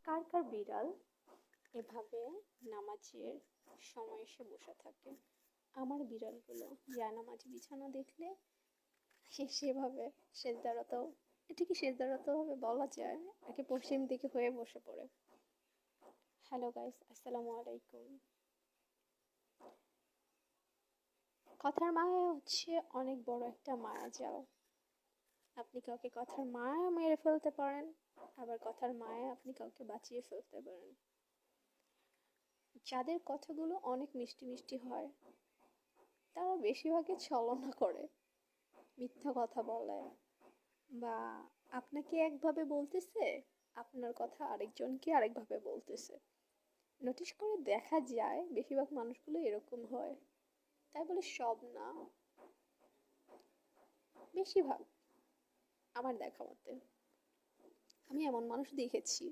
কার কার বিড়াল এভাবে নামাজের সময় এসে বসে থাকে? আমার বিড়ালগুলো জায়নামাজ বিছানো দেখলে সেভাবে সেজদারত, এটা কি সেজদারত ভাবে বলা যায়, নাকি পশ্চিম দিকে হয়ে বসে পড়ে? হ্যালো গাইস, আসসালামু আলাইকুম। কথার মায়া হচ্ছে অনেক বড় একটা মায়া জাল। আপনি কাউকে কথার মায়া মেরে ফেলতে পারেন, আবার কথার মায়া আপনি কাউকে বাঁচিয়ে ফেলতে পারেন। যাদের কথাগুলো অনেক মিষ্টি মিষ্টি হয় তারা বেশিরভাগই ছলনা করে, মিথ্যা কথা বলে, বা আপনাকে একভাবে বলতেছে, আপনার কথা আরেকজনকে আরেকভাবে বলতেছে। নোটিশ করে দেখা যায় বেশিরভাগ মানুষগুলো এরকম হয়। তাই বলে সব না, বেশিরভাগ। আমার দেখা মতে আমি এমন মানুষ দেখেছি